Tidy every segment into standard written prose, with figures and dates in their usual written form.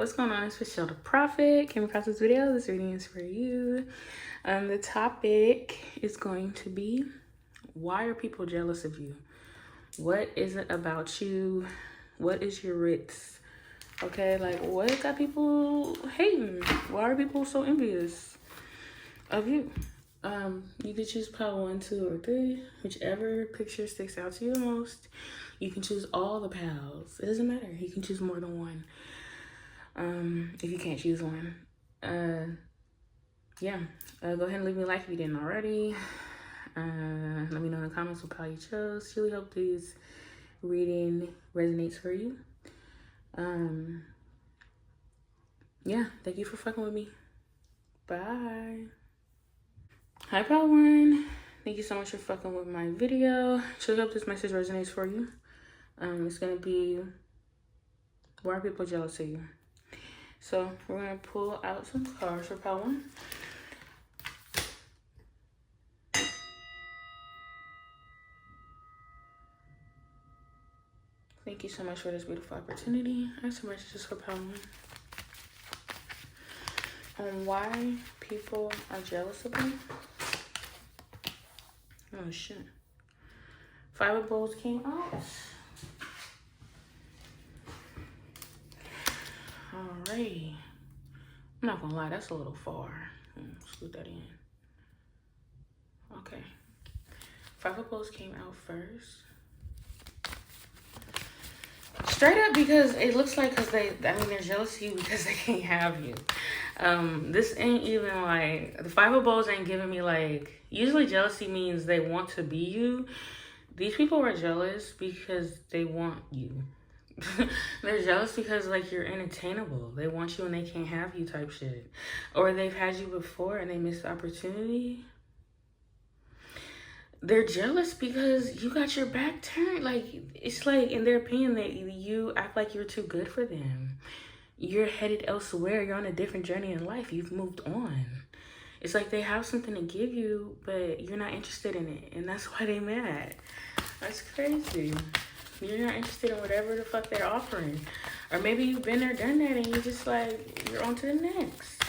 What's going on? It's Michelle the Prophet. Came across this video. This reading is for you. The topic is going to be, why are people jealous of you? What is it about you? What is your ritz? Okay, like what got people hating? Why are people so envious of you? You could choose pile 1, 2, or 3, whichever picture sticks out to you the most. You can choose all the pals. It doesn't matter. You can choose more than one. If you can't choose one. Yeah. Go ahead and leave me a like if you didn't already. Let me know in the comments what pal you chose. Really hope this reading resonates for you. Yeah, thank you for fucking with me. Bye. Hi, pal 1. Thank you so much for fucking with my video. Really hope this message resonates for you. It's gonna be, why are people jealous of you? So we're gonna pull out some cards for pal 1. Thank you so much for this beautiful opportunity. I have some messages for pal 1 on why people are jealous of you. Oh shit. 5 of Bowls came out. Alrighty. I'm not gonna lie, that's a little far. Scoot that in. Okay. 5 of Bowls came out first. Straight up, because it looks like, they're jealous of you because they can't have you. This ain't even like, the 5 of Bowls ain't giving me like, usually jealousy means they want to be you. These people are jealous because they want you. They're jealous because like you're unattainable. They want you and they can't have you type shit. Or they've had you before and they missed the opportunity. They're jealous because you got your back turned. Like, it's like, in their opinion, that you act like you're too good for them. You're headed elsewhere. You're on a different journey in life. You've moved on. It's like they have something to give you, but you're not interested in it. And that's why they mad. That's crazy. You're not interested in whatever the fuck they're offering. Or maybe you've been there, done that, and you're just like, you're on to the next.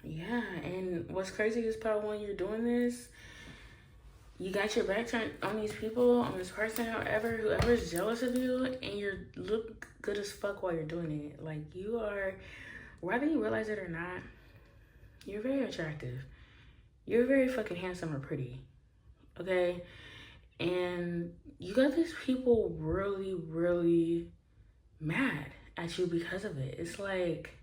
Yeah, and what's crazy is probably when you're doing this, you got your back turned on these people, on this person, whoever's jealous of you, and you look good as fuck while you're doing it. Like, you are, whether you realize it or not, you're very attractive. You're very fucking handsome or pretty, okay? And you got these people really, really mad at you because of it. It's like,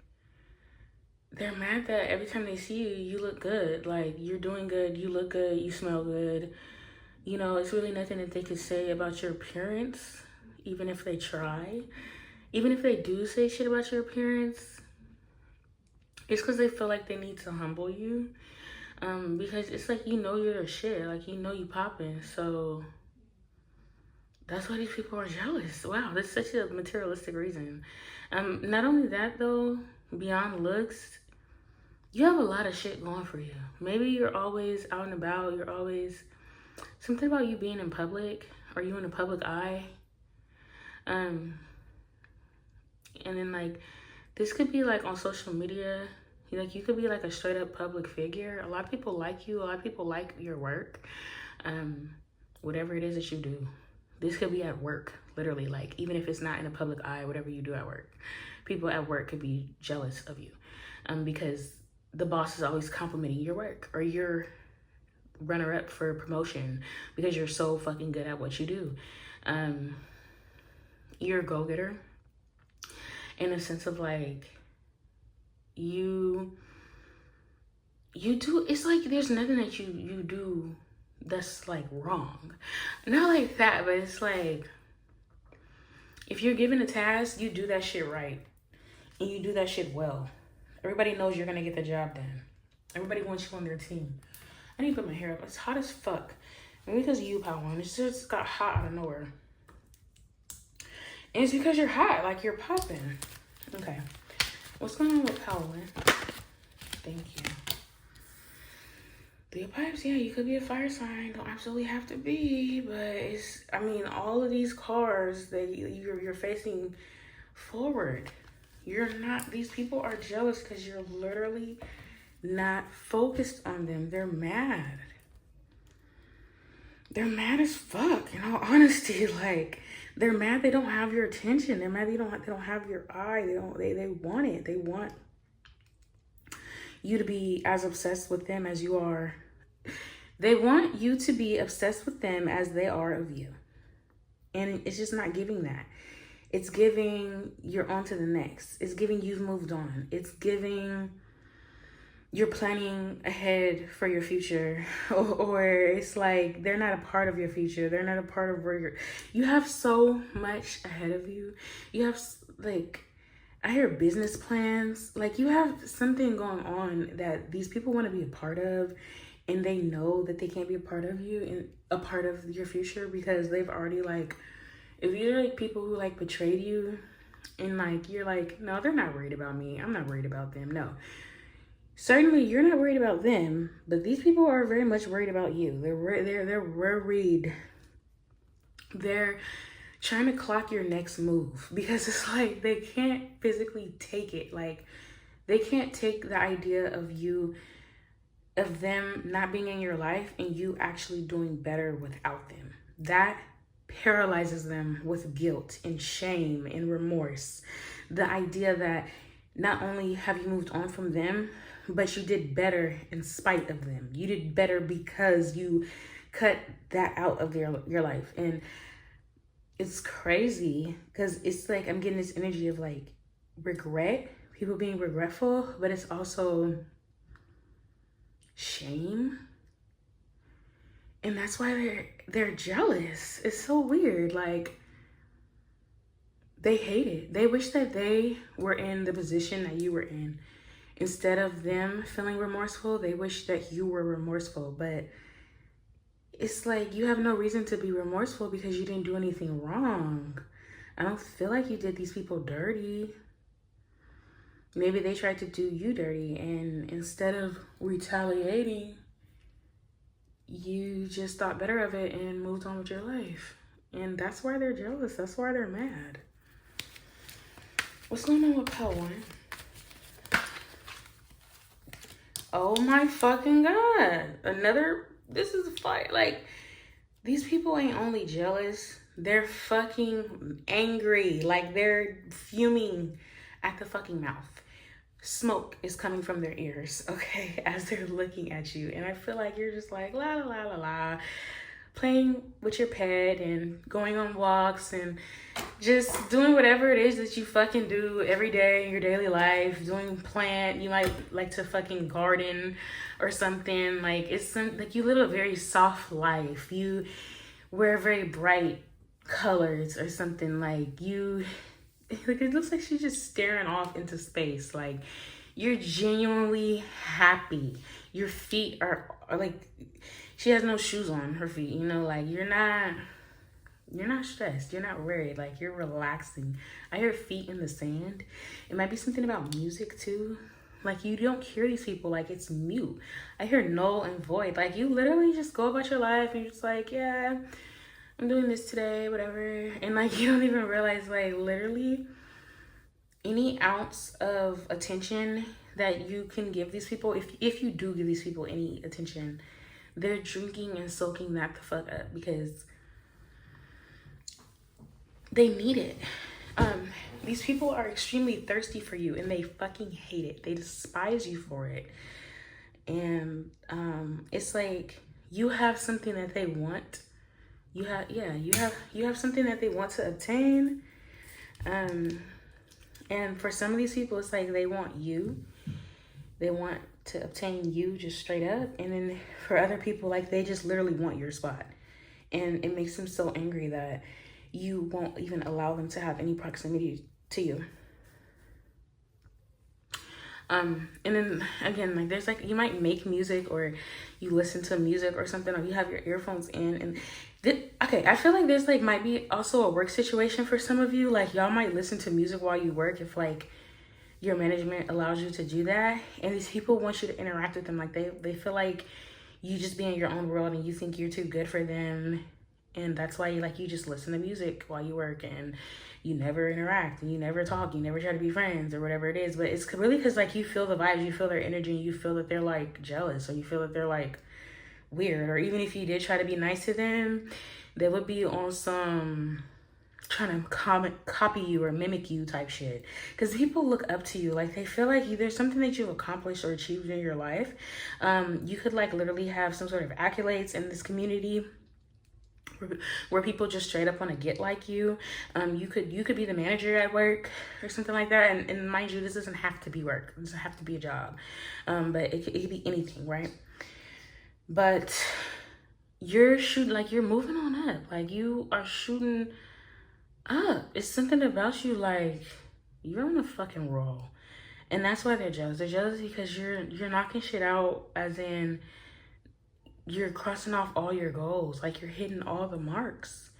they're mad that every time they see you, you look good. Like, you're doing good, you look good, you smell good. You know, it's really nothing that they could say about your appearance, even if they try. Even if they do say shit about your appearance, it's because they feel like they need to humble you. Because it's like, you know, you're their shit. Like, you know you popping. So that's why these people are jealous. Wow, that's such a materialistic reason. Not only that, though, beyond looks, you have a lot of shit going for you. Maybe you're always out and about. You're always, something about you being in public, or you in the public eye. And then like, this could be like on social media. Like, you could be like a straight up public figure. A lot of people like you. A lot of people like your work. Whatever it is that you do. This could be at work, literally. Like, even if it's not in a public eye, whatever you do at work. People at work could be jealous of you. Because the boss is always complimenting your work, or you're runner-up for promotion because you're so fucking good at what you do. You're a go-getter in a sense of like, you do, it's like there's nothing that you do that's like wrong. Not like that, but it's like, if you're given a task, you do that shit right. And you do that shit well. Everybody knows you're gonna get the job done. Everybody wants you on their team. I need to put my hair up. It's hot as fuck. Maybe because of you, pal 1. It's just got hot out of nowhere. And it's because you're hot. Like, you're popping. Okay. What's going on with pal 1? Thank you. The pipes, yeah, you could be a fire sign. Don't absolutely have to be, but I mean, all of these cars that you're facing forward. You're not, these people are jealous because you're literally not focused on them. They're mad. They're mad as fuck, in all honesty. Like, they're mad they don't have your attention. They're mad they don't have your eye. They want it. They want you to be as obsessed with them as you are. They want you to be obsessed with them as they are of you. And it's just not giving that. It's giving you're on to the next. It's giving you've moved on. It's giving you're planning ahead for your future. Or it's like they're not a part of your future. They're not a part of where you have so much ahead of you. You have, like, I hear business plans. Like, you have something going on that these people want to be a part of, and they know that they can't be a part of you and a part of your future because they've already, like, if you're like people who like betrayed you and like you're like, no, they're not worried about me, I'm not worried about them. No, certainly you're not worried about them, but these people are very much worried about you. They're worried. They're trying to clock your next move because it's like they can't physically take it. Like, they can't take the idea of them not being in your life and you actually doing better without them. That paralyzes them with guilt and shame and remorse. The idea that not only have you moved on from them, but you did better in spite of them. You did better because you cut that out of your life. And it's crazy because it's like I'm getting this energy of like regret, people being regretful, but it's also shame. And that's why they're jealous. It's so weird. Like, they hate it. They wish that they were in the position that you were in. Instead of them feeling remorseful, they wish that you were remorseful. But it's like you have no reason to be remorseful because you didn't do anything wrong. I don't feel like you did these people dirty. Maybe they tried to do you dirty, and instead of retaliating, you just thought better of it and moved on with your life. And that's why they're jealous. That's why they're mad. What's going on with pile 1? Oh my fucking God. This is a fight. Like, these people ain't only jealous, they're fucking angry. Like, they're fuming at the fucking mouth. Smoke is coming from their ears, okay, as they're looking at you. And I feel like you're just like, la, la, la, la, la, playing with your pet and going on walks and just doing whatever it is that you fucking do every day in your daily life. You might like to fucking garden or something. Like, like you live a very soft life. You wear very bright colors or something. Like, it looks like she's just staring off into space. Like, you're genuinely happy. Your feet are like, she has no shoes on her feet, you know, like you're not stressed, you're not worried, like you're relaxing. I hear feet in the sand. It might be something about music too. Like, you don't hear these people, like it's mute. I hear null and void. Like, you literally just go about your life and you're just like, yeah, I'm doing this today, whatever. And like, you don't even realize, like, literally any ounce of attention that you can give these people, if you do give these people any attention, they're drinking and soaking that the fuck up because they need it. These people are extremely thirsty for you and they fucking hate it. They despise you for it. And it's like you have something that they want. You have something that they want to obtain. And for some of these people, it's like they want you. They want to obtain you just straight up. And then for other people, like, they just literally want your spot. And it makes them so angry that you won't even allow them to have any proximity to you. And then again, like, there's like, you might make music or you listen to music or something, or you have your earphones in, and okay, I feel like there's like might be also a work situation for some of you. Like, y'all might listen to music while you work if like your management allows you to do that, and these people want you to interact with them. Like, they feel like you just be in your own world and you think you're too good for them. And that's why you just listen to music while you work, and you never interact, and you never talk, you never try to be friends or whatever it is. But it's really because like you feel the vibes, you feel their energy, and you feel that they're like jealous, or you feel that they're like weird. Or even if you did try to be nice to them, they would be on some trying to copy you or mimic you type shit. Because people look up to you, like they feel like there's something that you've accomplished or achieved in your life. You could like literally have some sort of accolades in this community where people just straight up want to get like you. You could be the manager at work or something like that. And mind you, this doesn't have to be work. It doesn't have to be a job. But it could be anything, right? But you're shooting, like you're moving on up. Like you are shooting up. It's something about you, like you're on a fucking roll. And that's why they're jealous. They're jealous because you're knocking shit out, as in you're crossing off all your goals, like you're hitting all the marks,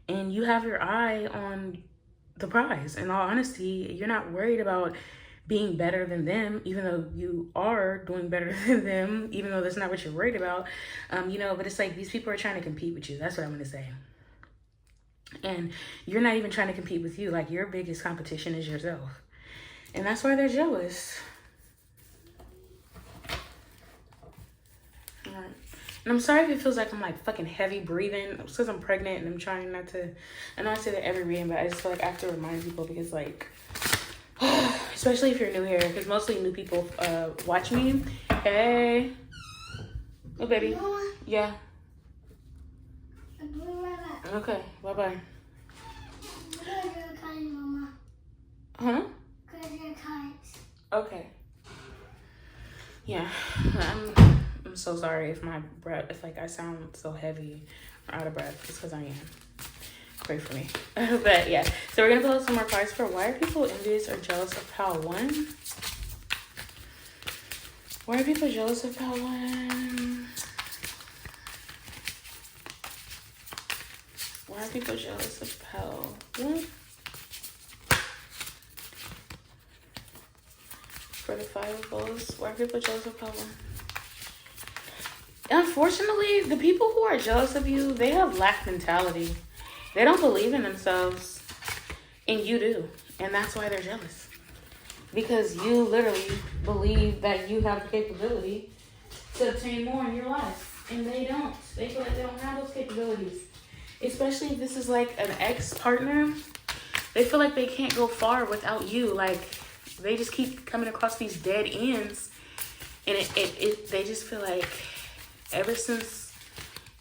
and you have your eye on the prize. In all honesty, you're not worried about being better than them, even though you are doing better than them, even though that's not what you're worried about. But it's like these people are trying to compete with you. That's what I'm gonna say. And you're not even trying to compete with you. Like your biggest competition is yourself. And that's why they're jealous. All right. And I'm sorry if it feels like I'm like fucking heavy breathing. It's because I'm pregnant and I'm trying not to. I know I say that every reading, but I just feel like I have to remind people, because like, especially if you're new here, because mostly new people watch me. Hey. Oh, baby. Mama. Yeah. I'll be right back. Okay. Bye-bye. Mama. Huh? Okay. Yeah. I'm so sorry if my breath, if like I sound so heavy or out of breath. It's because I am. Pray for me. But yeah, so we're gonna pull out some more cards for why are people envious or jealous of pile 1? Why are people jealous of pile 1? Why are people jealous of pile 1? For the 5 of Bowls, why are people jealous of pile 1? Unfortunately, the people who are jealous of you, they have lack mentality. They don't believe in themselves, and you do. And that's why they're jealous. Because you literally believe that you have the capability to obtain more in your life. And they don't. They feel like they don't have those capabilities. Especially if this is like an ex-partner. They feel like they can't go far without you. Like, they just keep coming across these dead ends. And they just feel like ever since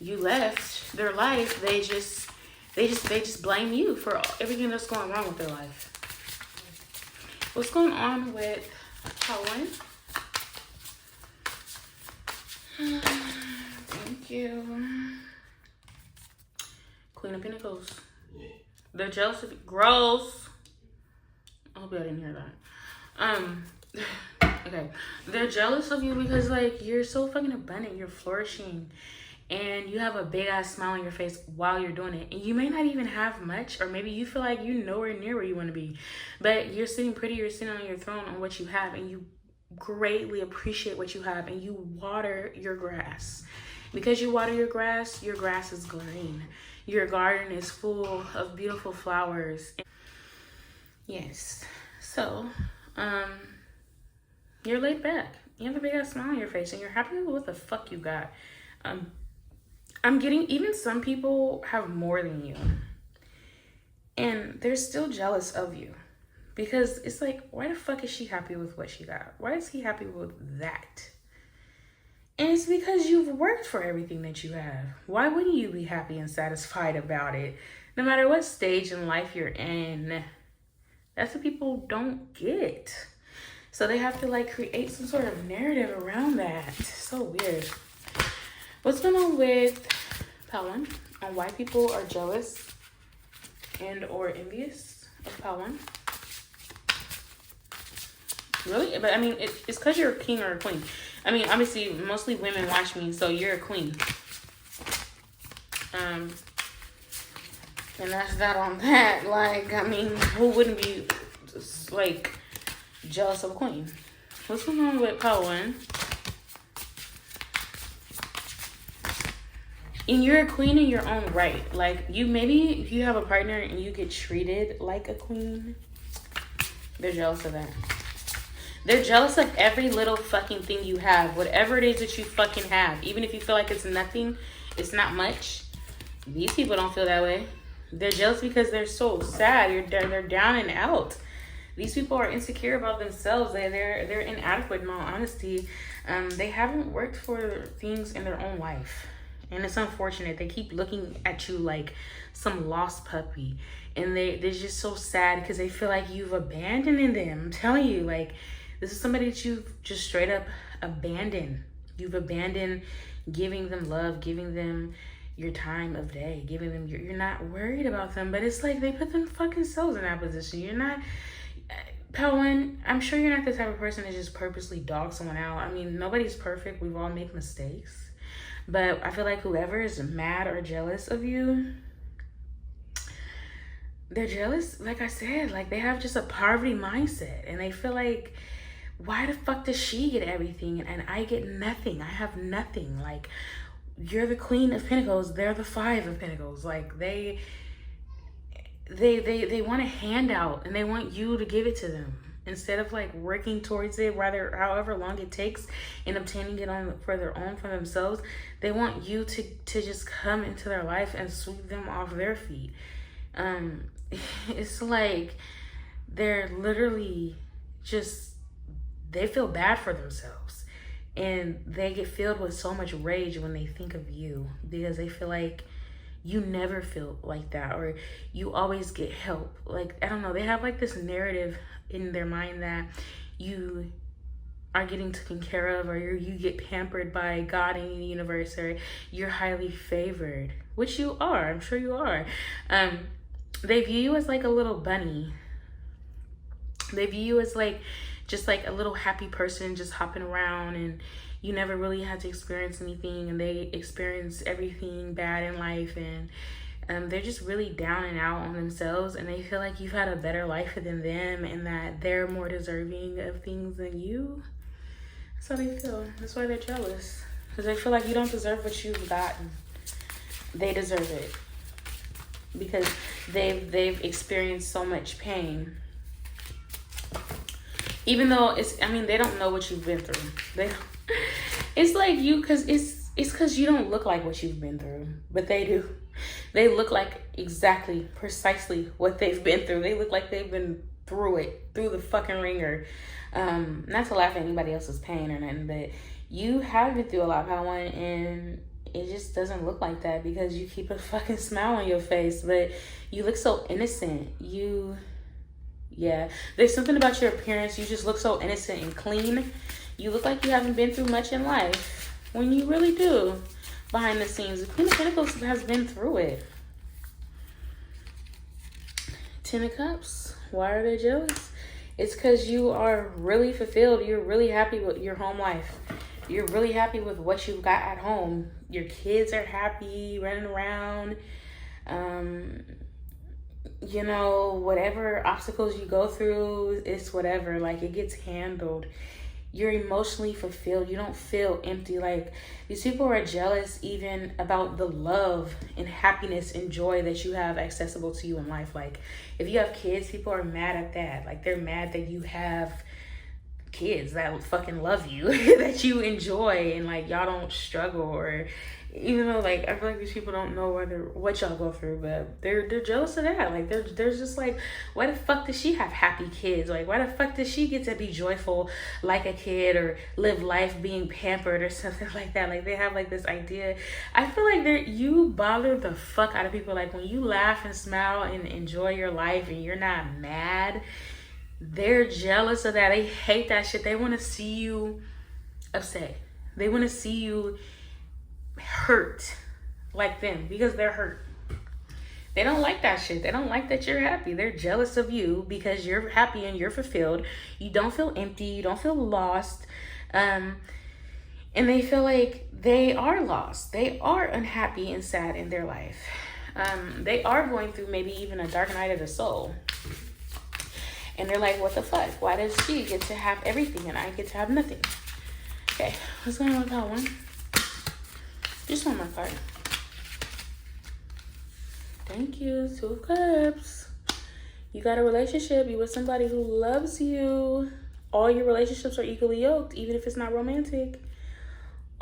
you left their life, they just blame you for everything that's going wrong with their life. What's going on with Helen? Thank you. Queen of Pentacles. They're jealous of you. Gross. I hope y'all didn't hear that. Okay. They're jealous of you because like you're so fucking abundant. You're flourishing. And you have a big ass smile on your face while you're doing it. And you may not even have much, or maybe you feel like you're nowhere near where you want to be. But you're sitting pretty, you're sitting on your throne on what you have, and you greatly appreciate what you have, and you water your grass. Because you water your grass is green. Your garden is full of beautiful flowers. Yes. So, you're laid back. You have a big ass smile on your face, and you're happy with what the fuck you got. I'm getting, even some people have more than you, and they're still jealous of you, because it's like, why the fuck is she happy with what she got? Why is he happy with that? And it's because you've worked for everything that you have. Why wouldn't you be happy and satisfied about it, no matter what stage in life you're in? That's what people don't get. So they have to like create some sort of narrative around that. It's so weird. What's going on with Pal1 on why people are jealous and or envious of Pal1? Really? But I mean, it's because you're a king or a queen. I mean, obviously, mostly women watch me, so you're a queen. And that's that on that. Like, I mean, who wouldn't be, just, like, jealous of a queen? What's going on with Pal1? And you're a queen in your own right. Like, you maybe if you have a partner and you get treated like a queen, they're jealous of that. They're jealous of every little fucking thing you have. Whatever it is that you fucking have. Even if you feel like it's nothing, it's not much. These people don't feel that way. They're jealous because they're so sad. They're down and out. These people are insecure about themselves. They're inadequate in all honesty. They haven't worked for things in their own life. And it's unfortunate. They keep looking at you like some lost puppy. And they're just so sad because they feel like you've abandoned them. I'm telling you, like, this is somebody that you've just straight up abandoned. You've abandoned giving them love, giving them your time of day, giving them you're not worried about them. But it's like they put them fucking selves in that position. You're not, Pelwin, I'm sure you're not the type of person that just purposely dog someone out. I mean, nobody's perfect. We've all made mistakes. But I feel like whoever is mad or jealous of you, they're jealous, like I said, like they have just a poverty mindset. And they feel like, why the fuck does she get everything and I get nothing? I have nothing. Like, you're the Queen of Pentacles, they're the Five of Pentacles. Like, they want a handout and they want you to give it to them. Instead of like working towards it, rather however long it takes and obtaining it on for their own for themselves, they want you to just come into their life and sweep them off their feet. It's like they're literally just, they feel bad for themselves and they get filled with so much rage when they think of you because they feel like you never feel like that or you always get help. Like, I don't know, they have like this narrative in their mind that you are getting taken care of or you get pampered by God and the universe or you're highly favored, which you are. I'm sure you are. They view you as like a little bunny. They view you as like just like a little happy person just hopping around and you never really had to experience anything and they experience everything bad in life and they're just really down and out on themselves and they feel like you've had a better life than them and that they're more deserving of things than you. That's how they feel. That's why they're jealous. Because they feel like you don't deserve what you've gotten. They deserve it. Because they've experienced so much pain. Even though it's, I mean, they don't know what you've been through. It's like you, because it's because you don't look like what you've been through. But they do. They look like exactly, precisely what they've been through. They look like they've been through it, through the fucking ringer. Not to laugh at anybody else's pain or nothing, but you have been through a lot, Padawan, and it just doesn't look like that because you keep a fucking smile on your face, but you look so innocent. Yeah, there's something about your appearance. You just look so innocent and clean. You look like you haven't been through much in life when you really do. Behind the scenes, the Queen of Pentacles has been through it. Ten of Cups. Why are they jealous? It's because you are really fulfilled. You're really happy with your home life. You're really happy with what you've got at home. Your kids are happy, running around. You know, whatever obstacles you go through, it's whatever. Like, it gets handled. You're emotionally fulfilled. You don't feel empty. Like, these people are jealous even about the love and happiness and joy that you have accessible to you in life. Like, if you have kids, people are mad at that. Like, they're mad that you have kids that fucking love you, that you enjoy, and like y'all don't struggle. Or even though like I feel like these people don't know what y'all go through, but they're jealous of that. Like they're just like, why the fuck does she have happy kids? Like, why the fuck does she get to be joyful like a kid or live life being pampered or something like that? Like, they have like this idea. I feel like you bother the fuck out of people. Like, when you laugh and smile and enjoy your life and you're not mad, they're jealous of that. They hate that shit. They want to see you upset. They want to see you hurt like them because they're hurt. They don't like that shit. They don't like that you're happy. They're jealous of you because you're happy and you're fulfilled. You don't feel empty. You don't feel lost. And they feel like they are lost. They are unhappy and sad in their life. They are going through maybe even a dark night of the soul. And they're like, what the fuck? Why does she get to have everything and I get to have nothing? Okay, what's going on with that one? Just one more card. Thank you. 2 of Cups. You got a relationship. You with somebody who loves you. All your relationships are equally yoked, even if it's not romantic.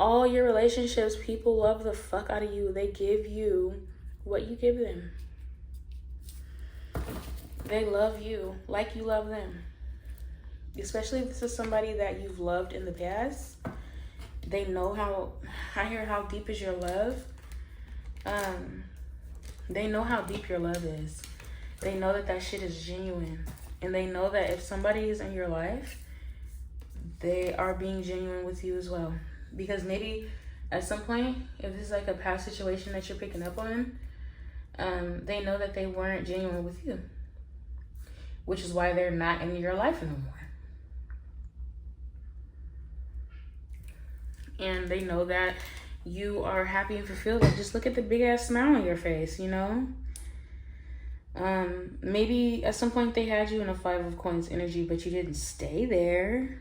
All your relationships, people love the fuck out of you. They give you what you give them. They love you like you love them. Especially if this is somebody that you've loved in the past. They know how deep is your love. They know how deep your love is. They know that shit is genuine. And they know that if somebody is in your life, they are being genuine with you as well. Because maybe at some point, if this is like a past situation that you're picking up on, they know that they weren't genuine with you. Which is why they're not in your life anymore. And they know that you are happy and fulfilled. Like, just look at the big ass smile on your face, you know? Maybe at some point they had you in a 5 of Coins energy, but you didn't stay there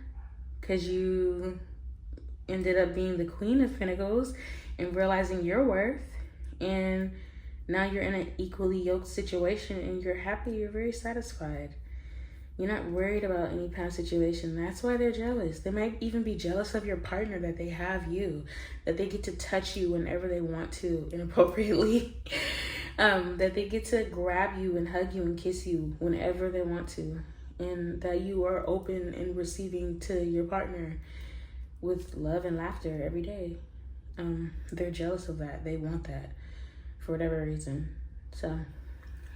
because you ended up being the Queen of Pentacles and realizing your worth. And now you're in an equally yoked situation and you're happy, you're very satisfied. You're not worried about any past situation. That's why they're jealous. They might even be jealous of your partner, that they have you, that they get to touch you whenever they want to inappropriately, that they get to grab you and hug you and kiss you whenever they want to, and that you are open and receiving to your partner with love and laughter every day. They're jealous of that. They want that for whatever reason. So,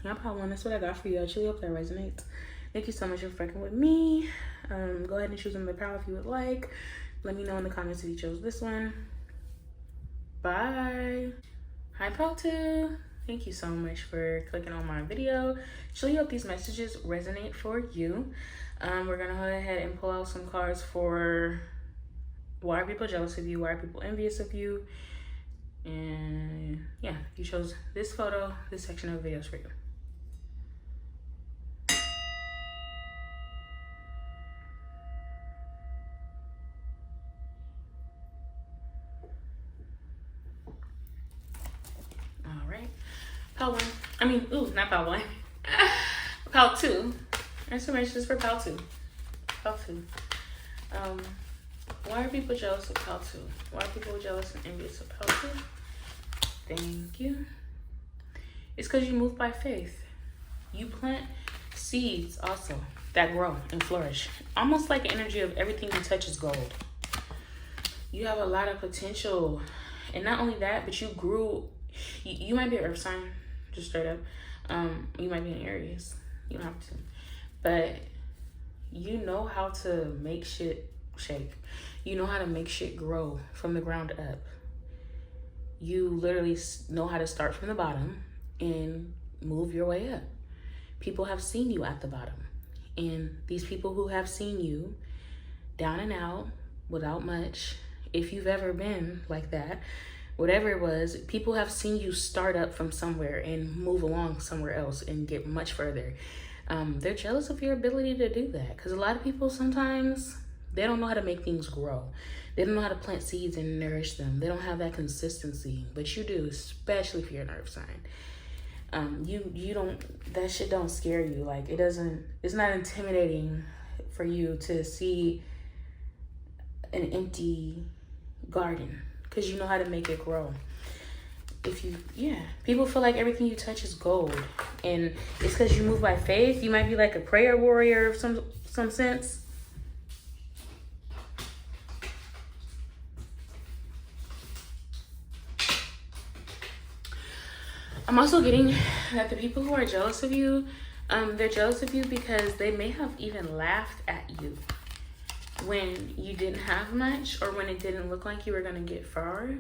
yeah, part 1, that's what I got for you. I truly hope that resonates. Thank you so much for fucking with me. Go ahead and choose another pile if you would like. Let me know in the comments if you chose this one. Bye. Hi, pile 2. Thank you so much for clicking on my video. Truly hope these messages resonate for you. We're going to go ahead and pull out some cards for why are people jealous of you? Why are people envious of you? And yeah, you chose this photo, this section of videos for you. Pile 1. I mean, not pile 1. Pile 2. There's some messages for pile 2. Pile 2. Why are people jealous of pile 2? Why are people jealous and envious of pile 2? Thank you. It's because you move by faith. You plant seeds also that grow and flourish. Almost like the energy of everything you touch is gold. You have a lot of potential. And not only that, but you grew. You might be an earth sign. Just straight up. You might be an Aries. You don't have to. But you know how to make shit shake. You know how to make shit grow from the ground up. You literally know how to start from the bottom and move your way up. People have seen you at the bottom. And these people who have seen you down and out without much, if you've ever been like that, whatever it was, people have seen you start up from somewhere and move along somewhere else and get much further. They're jealous of your ability to do that because a lot of people sometimes, they don't know how to make things grow. They don't know how to plant seeds and nourish them. They don't have that consistency, but you do, especially if you're an earth sign. You don't, that shit don't scare you. Like, it's not intimidating for you to see an empty garden, because you know how to make it grow. People feel like everything you touch is gold, and it's because you move by faith. You might be like a prayer warrior of some sense. I'm also getting that the people who are jealous of you, they're jealous of you because they may have even laughed at you when you didn't have much, or when it didn't look like you were gonna get far.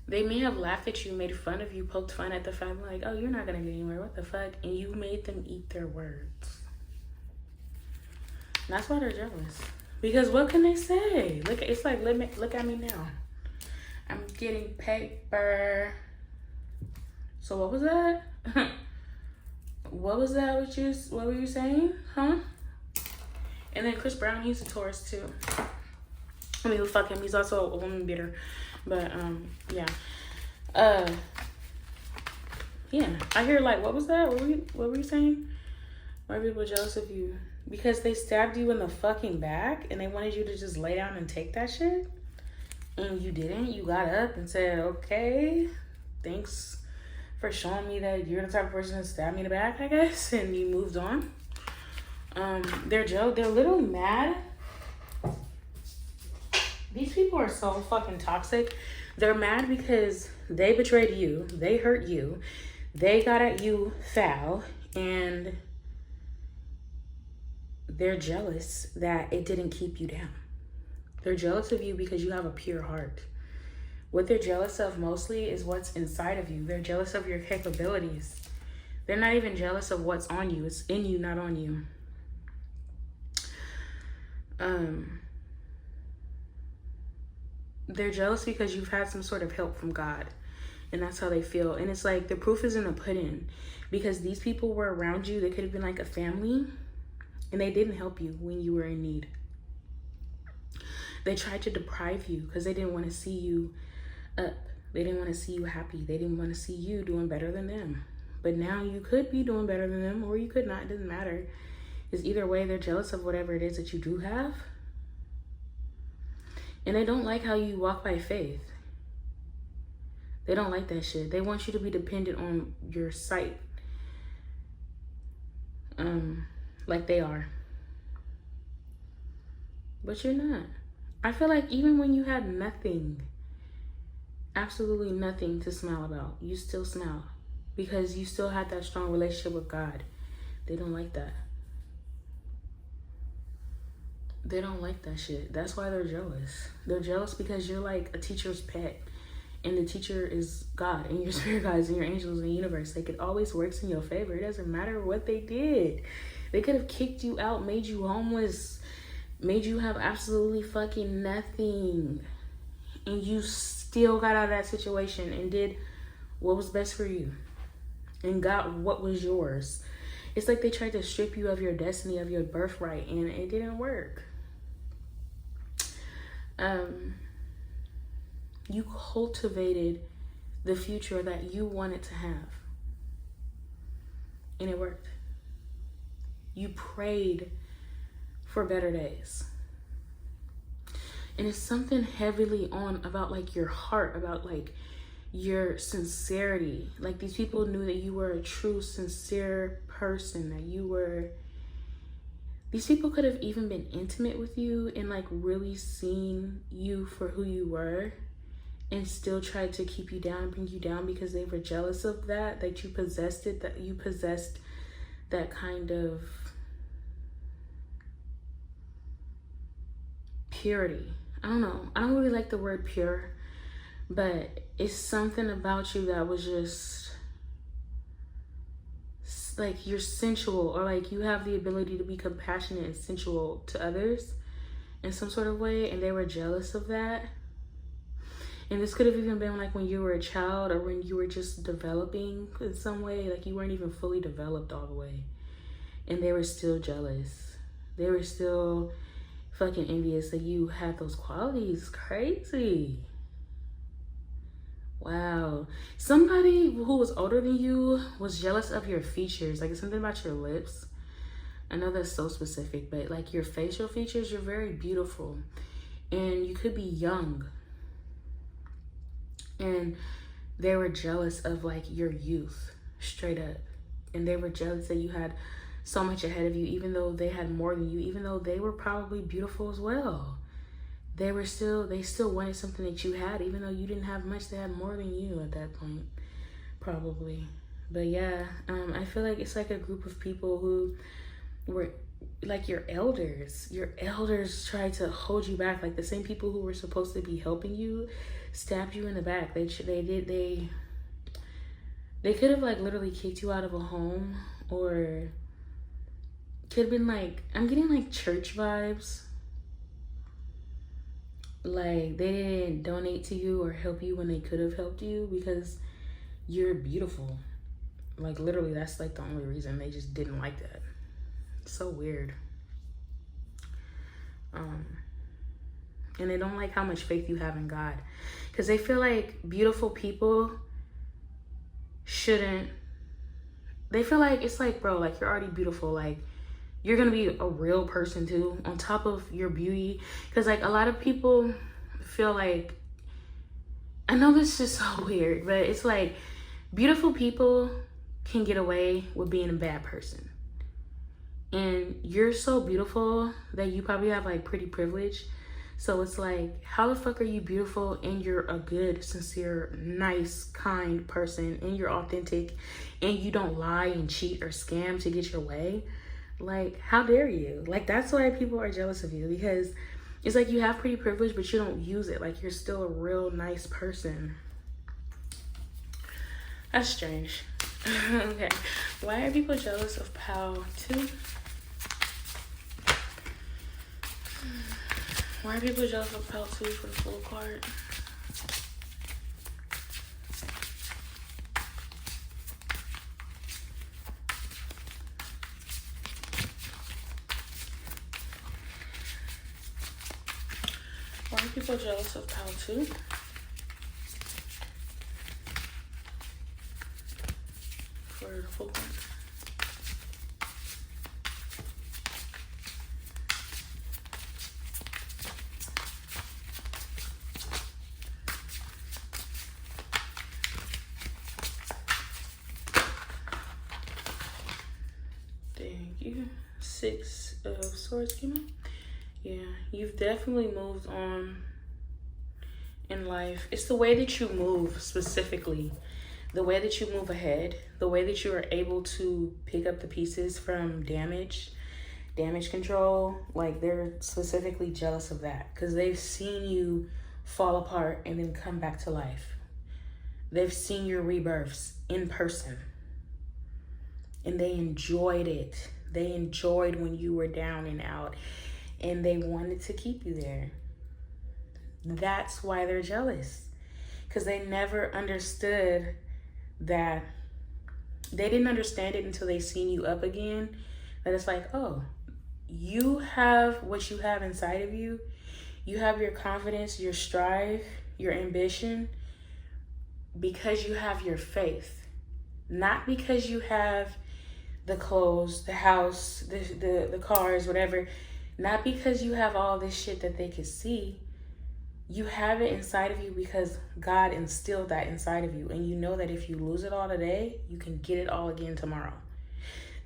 They may have laughed at you, made fun of you, poked fun at the fact like, oh, you're not gonna get anywhere, what the fuck? And you made them eat their words. And that's why they're jealous. Because what can they say? It's like, look at me now. I'm getting paper. So what was that? What was that? What were you saying? Huh? And then Chris Brown, he's a Taurus too. I mean, fuck him. He's also a woman beater. But, yeah. Yeah, I hear like, what was that? What were you saying? Why are people jealous of you? Because they stabbed you in the fucking back and they wanted you to just lay down and take that shit? And you didn't. You got up and said, okay, thanks for showing me that you're the type of person that stabbed me in the back, I guess. And you moved on. They're literally mad. These people are so fucking toxic. They're mad because they betrayed you. They hurt you. They got at you foul. And they're jealous that it didn't keep you down. They're jealous of you because you have a pure heart. What they're jealous of mostly is what's inside of you. They're jealous of your capabilities. They're not even jealous of what's on you. It's in you, not on you. They're jealous because you've had some sort of help from God. And that's how they feel. And it's like the proof is in the pudding. Because these people were around you. They could have been like a family. And they didn't help you when you were in need. They tried to deprive you because they didn't want to see you up. They didn't want to see you happy. They didn't want to see you doing better than them. But now you could be doing better than them or you could not. It doesn't matter. Because either way, they're jealous of whatever it is that you do have. And they don't like how you walk by faith. They don't like that shit. They want you to be dependent on your sight. Like they are. But you're not. I feel like even when you had nothing, absolutely nothing to smile about, you still smile. Because you still had that strong relationship with God. They don't like that. They don't like that shit. That's why they're jealous. They're jealous because you're like a teacher's pet. And the teacher is God. And your spirit guides and your angels in the universe. Like it always works in your favor. It doesn't matter what they did. They could have kicked you out, made you homeless, made you have absolutely fucking nothing. And you still got out of that situation and did what was best for you. And got what was yours. It's like they tried to strip you of your destiny, of your birthright. And it didn't work. You cultivated the future that you wanted to have. And it worked. You prayed for better days. And it's something heavily on about like your heart, about like your sincerity. Like these people knew that you were a true, sincere person, that you were... These people could have even been intimate with you and like really seen you for who you were and still tried to keep you down, bring you down because they were jealous of that you possessed it, that you possessed that kind of purity. I don't know. I don't really like the word pure, but it's something about you that was just like you're sensual, or like you have the ability to be compassionate and sensual to others in some sort of way, and they were jealous of that. And this could have even been like when you were a child or when you were just developing in some way, like you weren't even fully developed all the way. And they were still jealous. They were still fucking envious that you had those qualities. Crazy. Wow. Somebody who was older than you was jealous of your features. Like something about your lips. I know that's so specific, but like your facial features, you're very beautiful. And you could be young. And they were jealous of like your youth, straight up. And they were jealous that you had so much ahead of you, even though they had more than you, even though they were probably beautiful as well. They still wanted something that you had, even though you didn't have much. They had more than you at that point, probably. But yeah, I feel like it's like a group of people who were like your elders. Your elders tried to hold you back. Like the same people who were supposed to be helping you stabbed you in the back. They could have like literally kicked you out of a home, or could have been like, I'm getting like church vibes. Like they didn't donate to you or help you when they could have helped you because you're beautiful. Like literally that's like the only reason. They just didn't like that. It's so weird. And they don't like how much faith you have in God, because they feel like beautiful people shouldn't they feel like it's like, bro, like you're already beautiful. Like you're gonna be a real person too, on top of your beauty. Because like a lot of people feel like, I know this is so weird, but it's like beautiful people can get away with being a bad person. And you're so beautiful that you probably have like pretty privilege. So it's like, how the fuck are you beautiful and you're a good, sincere, nice, kind person and you're authentic and you don't lie and cheat or scam to get your way? Like, how dare you? Like, that's why people are jealous of you, because it's like you have pretty privilege, but you don't use it. Like, you're still a real nice person. That's strange. Okay. Why are people jealous of Pal 2? Why are people jealous of Pal 2 for the full card? Why are people jealous of Pal 2? For the full card. Thank you. 6 of Swords came out. Yeah, you've definitely moved on in life. It's the way that you move specifically. The way that you move ahead. The way that you are able to pick up the pieces from damage control. Like, they're specifically jealous of that because they've seen you fall apart and then come back to life. They've seen your rebirths in person. And they enjoyed it. They enjoyed when you were down and out. And they wanted to keep you there. That's why they're jealous. Because they never understood that. They didn't understand it until they seen you up again. That it's like, oh, you have what you have inside of you. You have your confidence, your strive, your ambition. Because you have your faith. Not because you have the clothes, the house, the cars, whatever. Not because you have all this shit that they could see. You have it inside of you because God instilled that inside of you. And you know that if you lose it all today, you can get it all again tomorrow.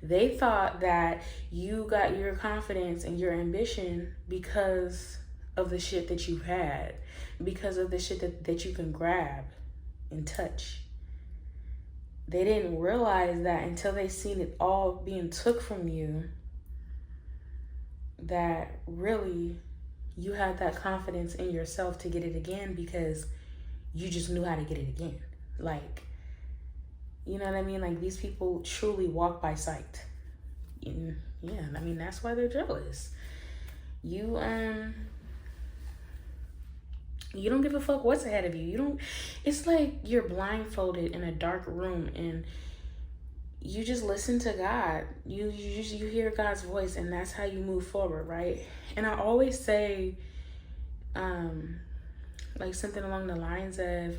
They thought that you got your confidence and your ambition because of the shit that you had. Because of the shit that you can grab and touch. They didn't realize that until they seen it all being took from you, that really you had that confidence in yourself to get it again because you just knew how to get it again. Like, you know what I mean? Like, these people truly walk by sight. And yeah, I mean, that's why they're jealous. You don't give a fuck what's ahead of you. It's like you're blindfolded in a dark room and you just listen to God. You hear God's voice and that's how you move forward, right? And I always say, like something along the lines of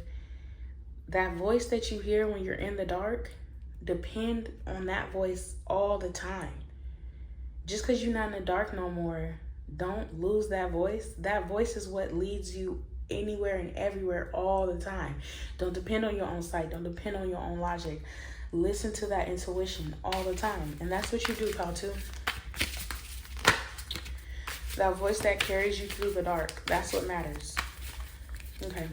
that voice that you hear when you're in the dark, depend on that voice all the time. Just because you're not in the dark no more, don't lose that voice. That voice is what leads you anywhere and everywhere all the time. Don't depend on your own sight. Don't depend on your own logic. Listen to that intuition all the time. And that's what you do, Pal 2. That voice that carries you through the dark. That's what matters. Okay.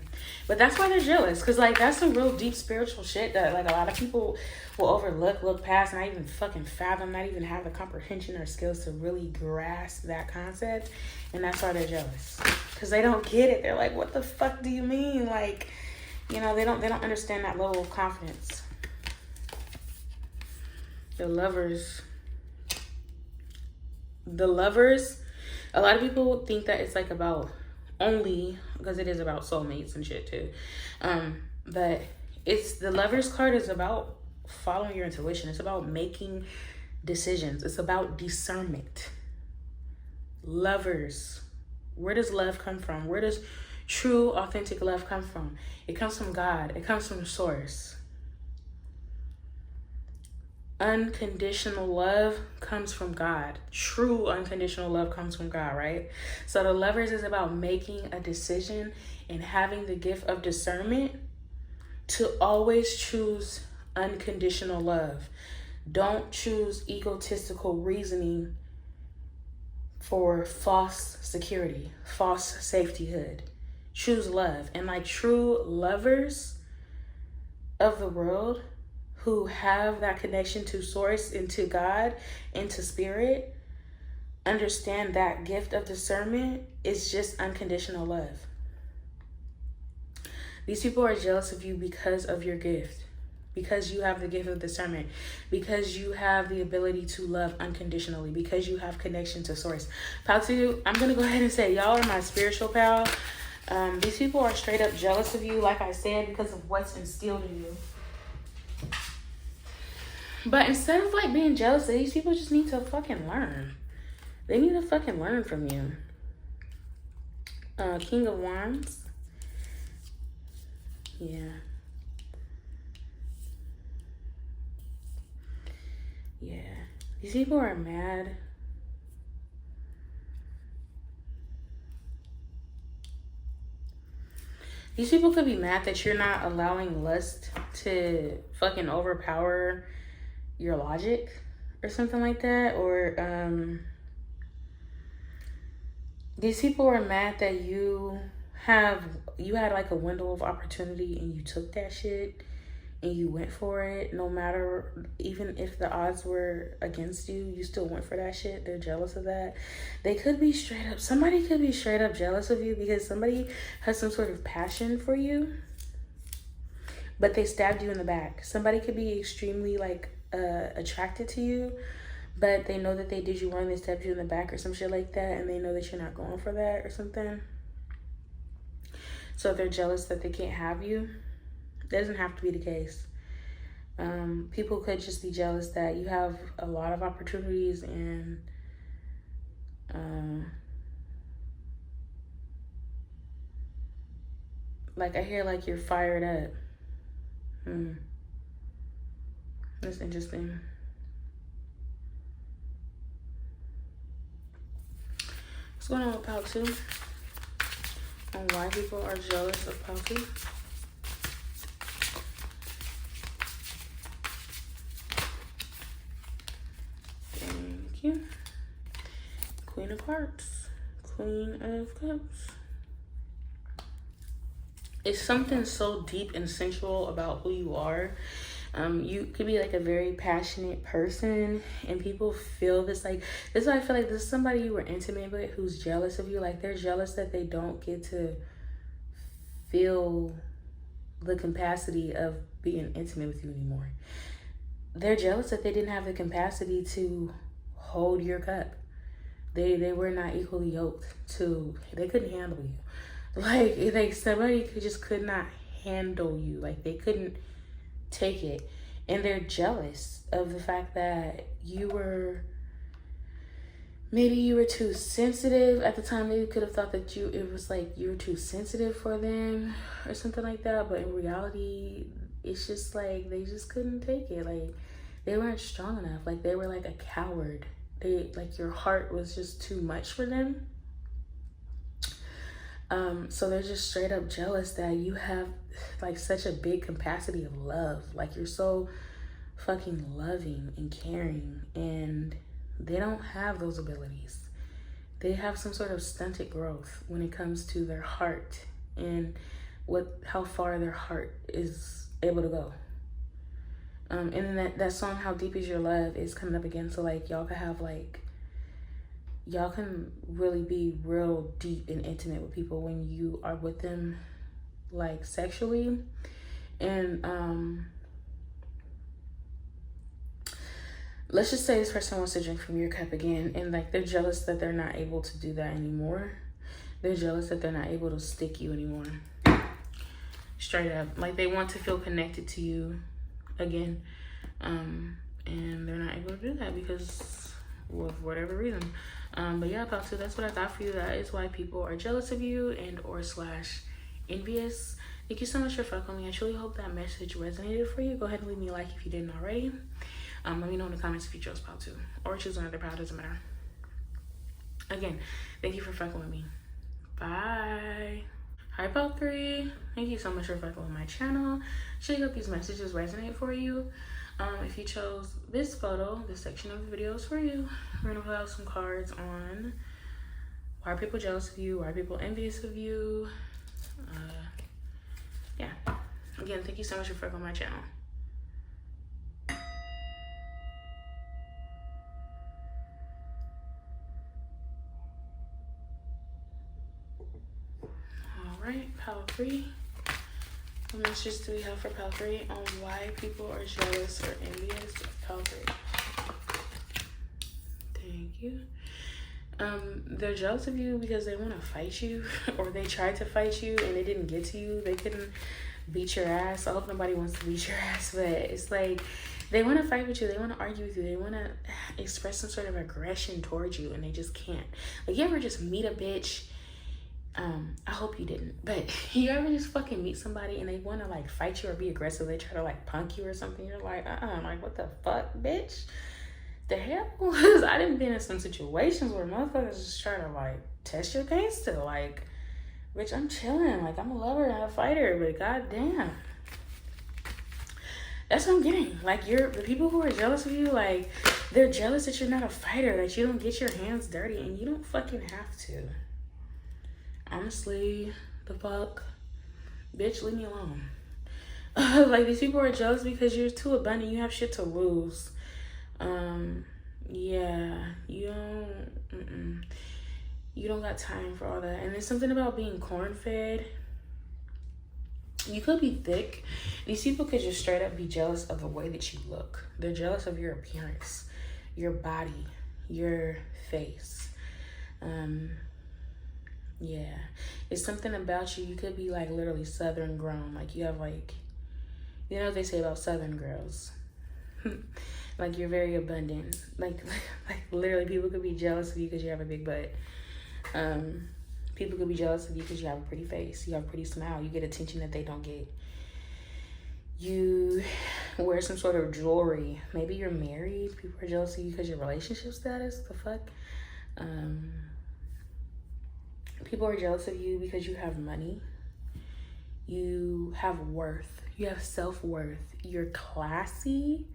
But that's why they're jealous. Because, like, that's some real deep spiritual shit that, like, a lot of people will overlook, look past, not even fucking fathom, not even have the comprehension or skills to really grasp that concept. And that's why they're jealous. Because they don't get it. They're like, what the fuck do you mean? Like, you know, they don't understand that level of confidence. The lovers, a lot of people think that it's like about only, because it is about soulmates and shit too. But it's, the lovers card is about following your intuition. It's about making decisions. It's about discernment. Lovers, where does love come from? Where does true, authentic love come from? It comes from God. It comes from source. unconditional love comes from God. True unconditional love comes from God, right? So the lovers is about making a decision and having the gift of discernment to always choose unconditional love. Don't choose egotistical reasoning for false security, false safetyhood. Choose love. And like true lovers of the world who have that connection to source and to God and to spirit, understand that gift of discernment is just unconditional love. These people are jealous of you because of your gift, because you have the gift of discernment, because you have the ability to love unconditionally, because you have connection to source. Pal two, I'm going to go ahead and say y'all are my spiritual pal. These people are straight up jealous of you, like I said, because of what's instilled in you. But instead of like being jealous, these people just need to fucking learn. They need to fucking learn from you. King of Wands. Yeah. Yeah. These people are mad. These people could be mad that you're not allowing lust to fucking overpower your logic or something like that. Or these people are mad that you had like a window of opportunity and you took that shit and you went for it. No matter, even if the odds were against you, you still went for that shit. They're jealous of that. They could be straight up, somebody could be straight up jealous of you because somebody has some sort of passion for you, but they stabbed you in the back. Somebody could be extremely like attracted to you, but they know that they did you wrong. They stabbed you in the back or some shit like that, and they know that you're not going for that or something. So they're jealous that they can't have you. That doesn't have to be the case. People could just be jealous that you have a lot of opportunities and like I hear like you're fired up. That's interesting. What's going on with Pal 2? And why people are jealous of Pal 2? Thank you. Queen of Hearts. Queen of Cups. It's something so deep and sensual about who you are. You could be like a very passionate person and people feel this, like, this is why I feel like this is somebody you were intimate with who's jealous of you. Like they're jealous that they don't get to feel the capacity of being intimate with you anymore. They're jealous that they didn't have the capacity to hold your cup. They were not equally yoked to, they couldn't handle you. Like somebody could not handle you. Like they couldn't take it, and they're jealous of the fact that maybe you were too sensitive at the time. They could have thought that it was like you were too sensitive for them or something like that, but in reality it's just like they just couldn't take it. Like they weren't strong enough. Like they were like a coward. They, like, your heart was just too much for them. So they're just straight up jealous that you have like such a big capacity of love. Like you're so fucking loving and caring, and they don't have those abilities. They have some sort of stunted growth when it comes to their heart and how far their heart is able to go. And then that song, How Deep Is Your Love, is coming up again. So like y'all can really be real deep and intimate with people when you are with them, like sexually. And let's just say this person wants to drink from your cup again, and like they're jealous that they're not able to do that anymore. They're jealous that they're not able to stick you anymore. Straight up. Like they want to feel connected to you again. And they're not able to do that because of whatever reason. But yeah, Pal 2, that's what I got for you. That is why people are jealous of you and or / envious. Thank you so much for fucking with me. I truly hope that message resonated for you. Go ahead and leave me a like if you didn't already. Let me know in the comments if you chose pile 2 or choose another pile, doesn't matter. Again, thank you for fucking with me. Bye. Hi pile 3, thank you so much for fucking with my channel. Should hope these messages resonate for you. If you chose this photo, this section of the video is for you. We're gonna pull out some cards on why are people jealous of you, why are people envious of you. Yeah, again, thank you so much for fucking with my channel. All right, pile 3. What messages do we have for pile 3 on why people are jealous or envious of pile 3? Thank you. They're jealous of you because they want to fight you, or they tried to fight you and it didn't get to you. They couldn't beat your ass. I hope nobody wants to beat your ass, but it's like they want to fight with you. They want to argue with you. They want to express some sort of aggression towards you, and they just can't. Like, you ever just meet a bitch? I hope you didn't, but you ever just fucking meet somebody and they want to like fight you or be aggressive? They try to like punk you or something. You're like, like, what the fuck, bitch? The hell? Because I done been in some situations where motherfuckers just try to like test your gangster. Like, bitch, I'm chilling. Like, I'm a lover and a fighter, but goddamn. That's what I'm getting. Like, the people who are jealous of you, like, they're jealous that you're not a fighter, that you don't get your hands dirty, and you don't fucking have to. Honestly, the fuck? Bitch, leave me alone. Like, these people are jealous because you're too abundant. You have shit to lose. Yeah, you don't got time for all that. And there's something about being corn-fed. You could be thick. These people could just straight up be jealous of the way that you look. They're jealous of your appearance, your body, your face. Yeah, it's something about you. You could be like literally southern grown. Like, you have like, you know what they say about southern girls? Like, you're very abundant. Like literally people could be jealous of you because you have a big butt. People could be jealous of you because you have a pretty face. You have a pretty smile. You get attention that they don't get. You wear some sort of jewelry. Maybe you're married. People are jealous of you because your relationship status. The fuck? People are jealous of you because you have money. You have worth. You have self-worth. You're classy.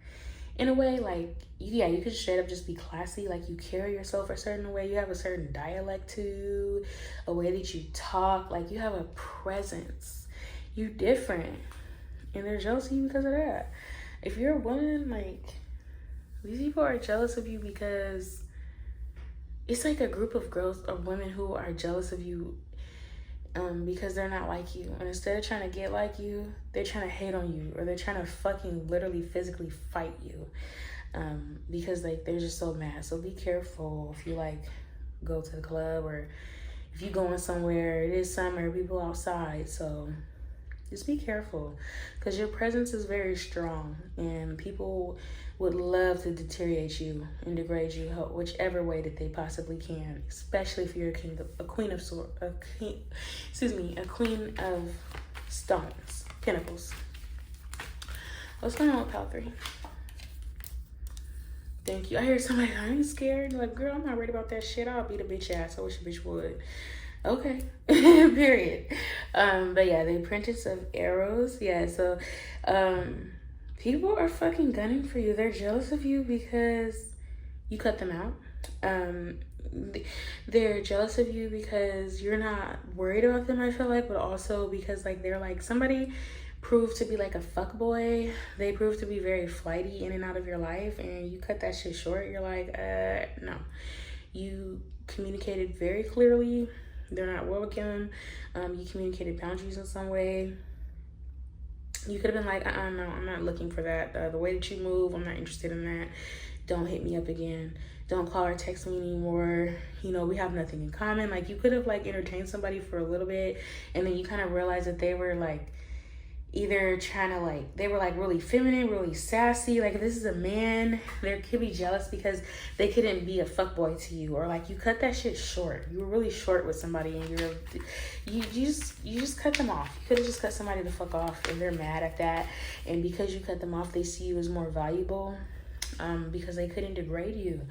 In a way, like, yeah, you could straight up just be classy. Like, you carry yourself a certain way. You have a certain dialect too, a way that you talk. Like, you have a presence. You're different. And they're jealous of you because of that. If you're a woman, like, these people are jealous of you because it's like a group of girls or women who are jealous of you because they're not like you. And instead of trying to get like you, they're trying to hate on you, or they're trying to fucking literally physically fight you because like they're just so mad. So be careful if you like go to the club, or if you going somewhere. It is summer, people outside, so just be careful because your presence is very strong and people would love to deteriorate you and degrade you whichever way that they possibly can, especially if you're a queen of stones, pentacles. What's going on with pile 3? Thank you. I hear somebody, I ain't scared. Like, girl, I'm not worried about that shit. I'll beat a bitch ass. I wish a bitch would. Okay. Period. But yeah, the Apprentice of Arrows. Yeah, so people are fucking gunning for you. They're jealous of you because you cut them out. They're jealous of you because you're not worried about them, I feel like, but also because like they're like, somebody proved to be like a fuckboy. They proved to be very flighty in and out of your life, and you cut that shit short. You're like, no. You communicated very clearly. They're not welcome. You communicated boundaries in some way. You could have been like, no, I'm not looking for that. The way that you move, I'm not interested in that. Don't hit me up again. Don't call or text me anymore. You know, we have nothing in common. Like, you could have like entertained somebody for a little bit, and then you kind of realized that they were like either trying to like, they were like really feminine, really sassy. Like, if this is a man, they could be jealous because they couldn't be a fuckboy to you, or like you cut that shit short. You were really short with somebody, and you just cut them off. You could have just cut somebody the fuck off, and they're mad at that. And because you cut them off, they see you as more valuable. because they couldn't degrade you.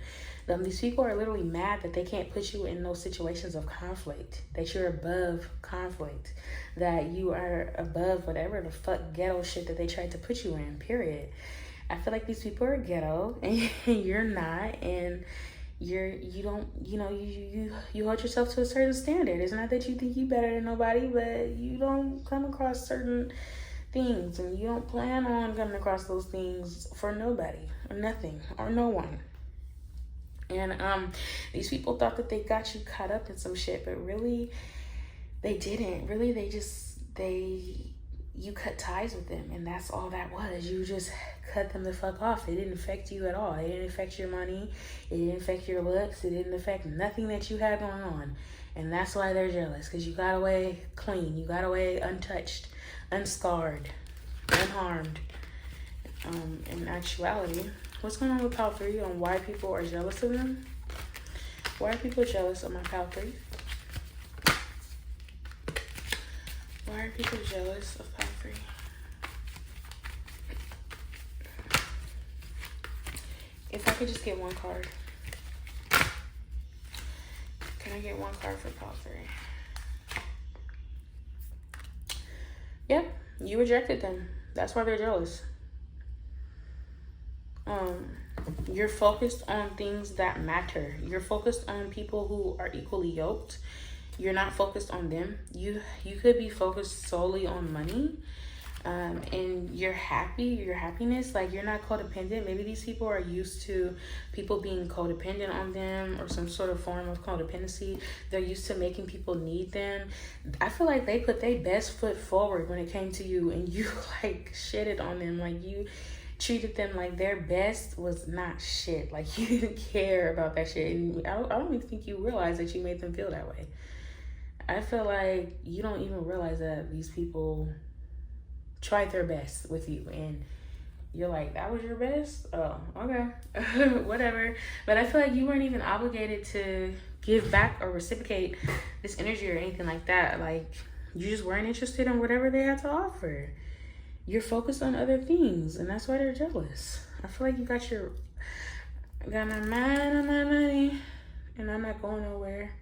These people are literally mad that they can't put you in those situations of conflict, that you're above conflict, that you are above whatever the fuck ghetto shit that they tried to put you in, period. I feel like these people are ghetto and you're not, and you don't, you hold yourself to a certain standard. It's not that you think you better than nobody, but you don't come across certain things, and you don't plan on coming across those things for nobody or nothing or no one. And these people thought that they got you caught up in some shit, but really they didn't. Really, you cut ties with them, and that's all that was. You just cut them the fuck off. It didn't affect you at all. It didn't affect your money. It didn't affect your looks. It didn't affect nothing that you had going on. And that's why they're jealous, because you got away clean. You got away untouched, unscarred, unharmed. In actuality, what's going on with Pal 3 on why people are jealous of them? Why are people jealous of my Pal 3? Why are people jealous of Pal 3? If I could just get one card. Can I get one card for Pal 3? Yep, you rejected them. That's why they're jealous. You're focused on things that matter. You're focused on people who are equally yoked. You're not focused on them. You could be focused solely on money, and your happiness. Like, you're not codependent. Maybe these people are used to people being codependent on them, or some sort of form of codependency. They're used to making people need them. I feel like they put their best foot forward when it came to you, and you like shitted on them. Like, you treated them like their best was not shit. Like, you didn't care about that shit. And I don't even think you realize that you made them feel that way. I feel like you don't even realize that these people tried their best with you, and you're like, that was your best? Oh, okay. Whatever. But I feel like you weren't even obligated to give back or reciprocate this energy or anything like that. Like, you just weren't interested in whatever they had to offer. You're focused on other things, and that's why they're jealous. I feel like you got my mind on my money, and I'm not going nowhere.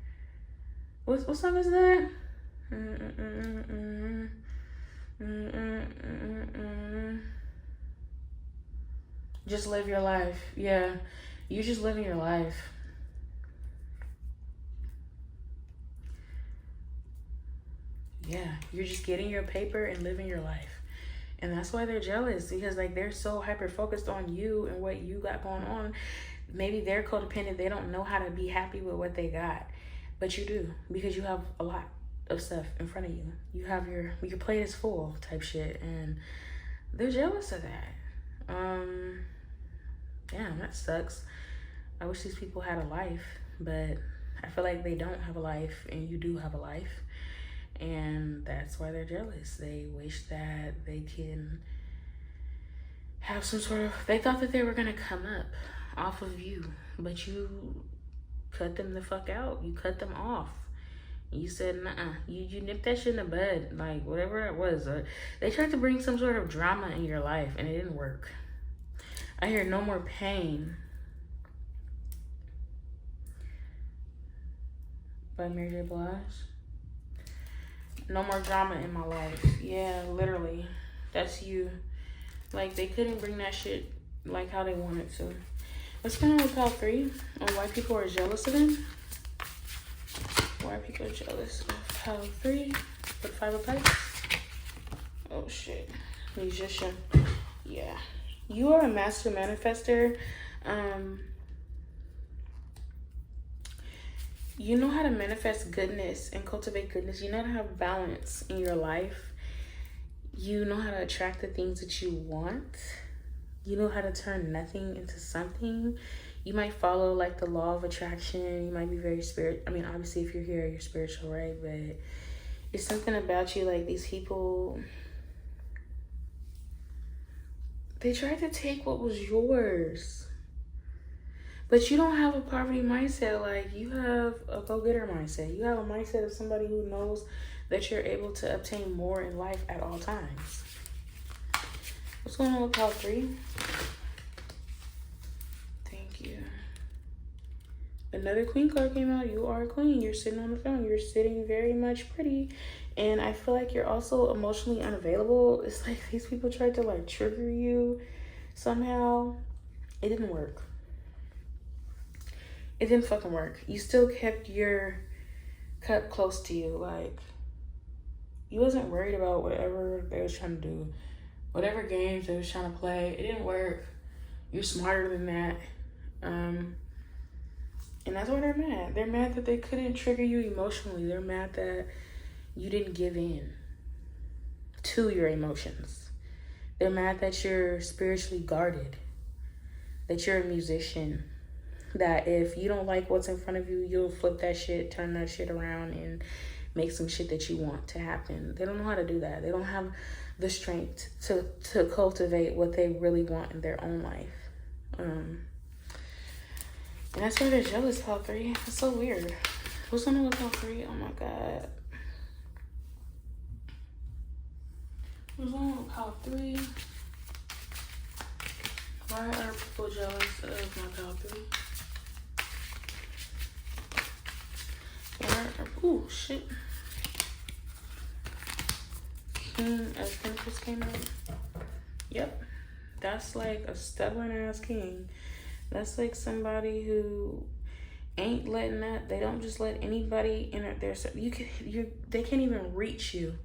What song is that? Just live your life. Yeah, you just living your life. Yeah, you're just getting your paper and living your life. And that's why they're jealous, because like they're so hyper focused on you and what you got going on. Maybe they're codependent. They don't know how to be happy with what they got, but you do, because you have a lot of stuff in front of you. You have your plate is full type shit, and they're jealous of that. Damn, that sucks. I wish these people had a life, but I feel like they don't have a life, and you do have a life. And that's why they're jealous. They wish that they can have some sort of... They thought that they were going to come up off of you, but you cut them the fuck out. You cut them off. You said, nuh-uh. You nipped that shit in the bud. Like, whatever it was. They tried to bring some sort of drama in your life, and it didn't work. I hear no more pain by Mary J. Blige. No more drama in my life. Yeah, literally. That's you. Like, they couldn't bring that shit like how they wanted to. What's going on with Pal 3? On why people are jealous of them? Why people are jealous of Pal 3? With 5 of Pipes? Oh, shit. Musician. Yeah. You are a master manifester. You know how to manifest goodness and cultivate goodness. You know how to have balance in your life. You know how to attract the things that you want. You know how to turn nothing into something. You might follow like the law of attraction. You might be very obviously if you're here, you're spiritual, right? But it's something about you, like these people, they tried to take what was yours. But you don't have a poverty mindset. Like, you have a go-getter mindset. You have a mindset of somebody who knows that you're able to obtain more in life at all times. What's going on with Pal 3? Another queen card came out. You are a queen. You're sitting on the throne. You're sitting very much pretty. And I feel like you're also emotionally unavailable. It's like these people tried to like trigger you somehow. It didn't work. It didn't fucking work. You still kept your cup close to you. Like, you wasn't worried about whatever they was trying to do. Whatever games they was trying to play. It didn't work. You're smarter than that. And that's why they're mad. They're mad that they couldn't trigger you emotionally. They're mad that you didn't give in to your emotions. They're mad that you're spiritually guarded. That you're a musician. That if you don't like what's in front of you, you'll flip that shit, turn that shit around, and make some shit that you want to happen. They don't know how to do that. They don't have the strength to cultivate what they really want in their own life. And that's why they're jealous, pile 3. It's so weird. Who's gonna look pile 3? Oh my god. Who's gonna look pile 3? Why are people jealous of my pile 3? Oh shit. King of Pentacles came out. Yep. That's like a stubborn ass king. That's like somebody who ain't letting that. They don't just let anybody in their. They can't even reach you.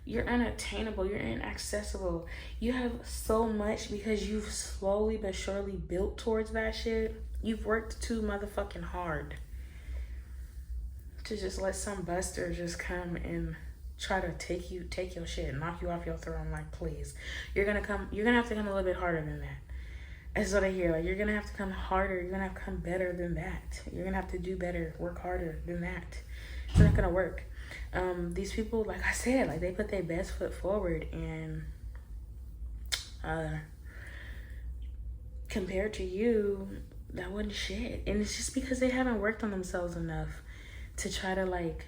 You're unattainable. You're inaccessible. You have so much because you've slowly but surely built towards that shit. You've worked too motherfucking hard to just let some buster just come and try to take your shit, knock you off your throne. Like, please, you're gonna have to come a little bit harder than that. That's what I hear. Like, you're gonna have to come harder. You're gonna have to come better than that. You're gonna have to do better, work harder than that. It's not gonna work. These people, like I said, like they put their best foot forward, and compared to you, that wasn't shit. And it's just because they haven't worked on themselves enough to try to like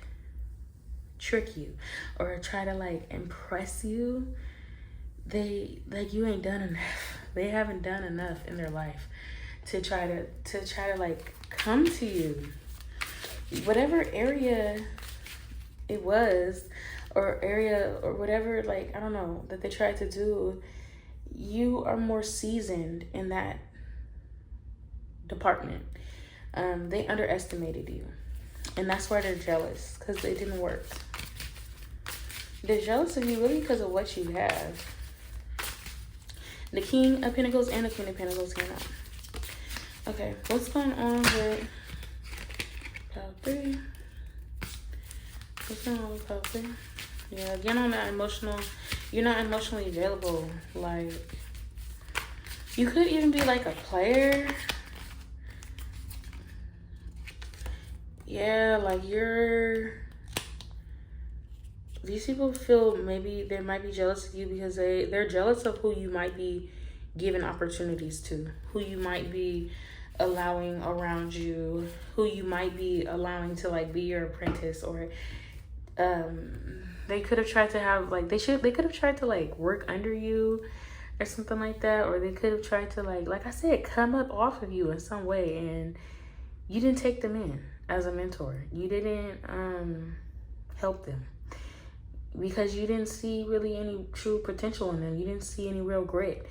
trick you or try to like impress you. They like, you ain't done enough. They haven't done enough in their life to try to like come to you. Whatever area it was, or area or whatever, like, I don't know, that they tried to do, you are more seasoned in that department. They underestimated you. And that's why they're jealous, because it didn't work. They're jealous of you really because of what you have. The King of Pentacles and the Queen of Pentacles came out. Okay, what's going on with pile 3? What's going on with pile 3? Yeah, you're not emotionally available. Like, you could even be like a player. Yeah, like these people feel maybe they might be jealous of you because they're jealous of who you might be giving opportunities to, who you might be allowing around you, who you might be allowing to like be your apprentice, or they could have tried to have like they could have tried to like work under you or something like that, or they could have tried to like I said, come up off of you in some way, and you didn't take them in as a mentor. You didn't help them because you didn't see really any true potential in them. You didn't see any real grit.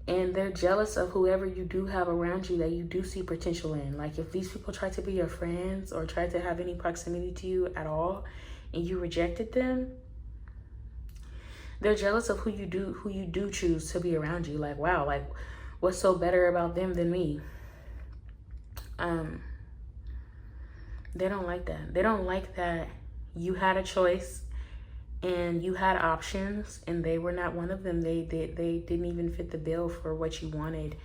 And they're jealous of whoever you do have around you that you do see potential in. Like, if these people try to be your friends or try to have any proximity to you at all and you rejected them, they're jealous of who you do choose to be around you. Like, wow, like, what's so better about them than me? They don't like that. They don't like that you had a choice and you had options and they were not one of them. They didn't even fit the bill for what you wanted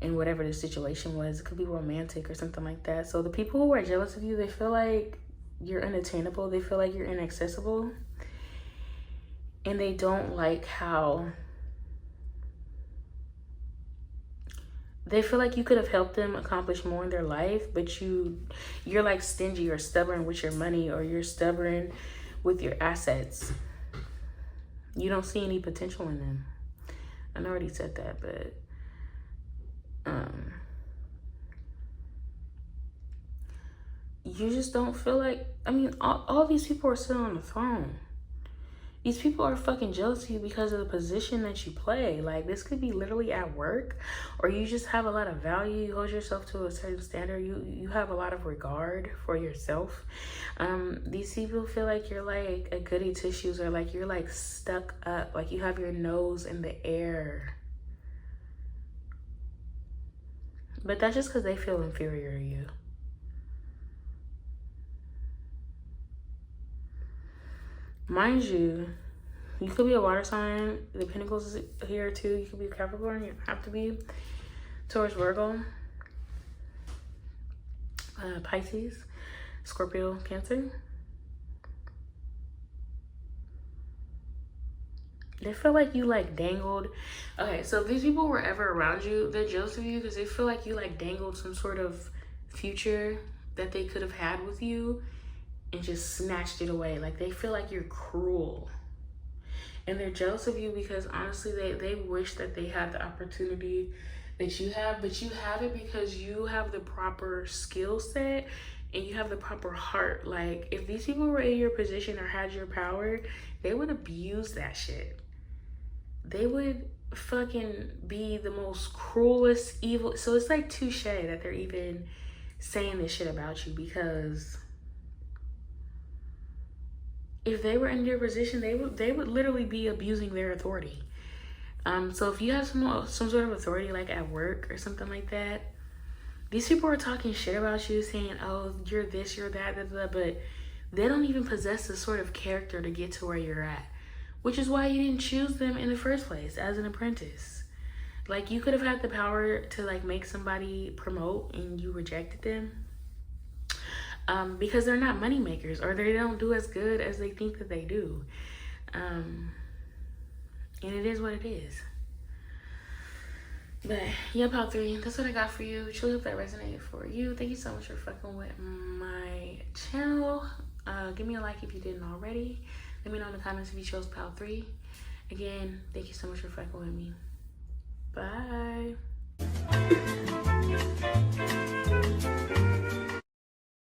and whatever the situation was. It could be romantic or something like that. So the people who are jealous of you, they feel like you're unattainable. They feel like you're inaccessible. And they don't like how they feel like you could have helped them accomplish more in their life, but you're like stingy or stubborn with your money, or you're stubborn with your assets. You don't see any potential in them. I already said that, but you just don't feel like, I mean, all these people are still on the throne. These people are fucking jealous of you because of the position that you play. Like, this could be literally at work, or you just have a lot of value. You hold yourself to a certain standard. You have a lot of regard for yourself. These people feel like you're like a goody two-shoes, or like you're like stuck up, like you have your nose in the air. But that's just because they feel inferior to you. Mind you, you could be a water sign. The Pentacles is here too. You could be a Capricorn. You have to be Taurus, Virgo, Pisces, Scorpio, Cancer. They feel like you like dangled. Okay, so if these people were ever around you, they're jealous of you because they feel like you like dangled some sort of future that they could have had with you and just snatched it away. Like, they feel like you're cruel. And they're jealous of you because honestly, they wish that they had the opportunity that you have, but you have it because you have the proper skill set and you have the proper heart. Like, if these people were in your position or had your power, they would abuse that shit. They would fucking be the most cruelest, evil. So it's like touche that they're even saying this shit about you, because if they were in your position, they would literally be abusing their authority. So if you have some sort of authority, like at work or something like that, these people are talking shit about you, saying, oh, you're this, you're that, but they don't even possess the sort of character to get to where you're at, which is why you didn't choose them in the first place as an apprentice. Like, you could have had the power to like make somebody promote and you rejected them. Because they're not money makers, or they don't do as good as they think that they do. And it is what it is. But yeah, Pile 3, that's what I got for you. Truly hope that resonated for you. Thank you so much for fucking with my channel. Give me a like if you didn't already. Let me know in the comments if you chose Pile 3. Again, thank you so much for fucking with me. Bye.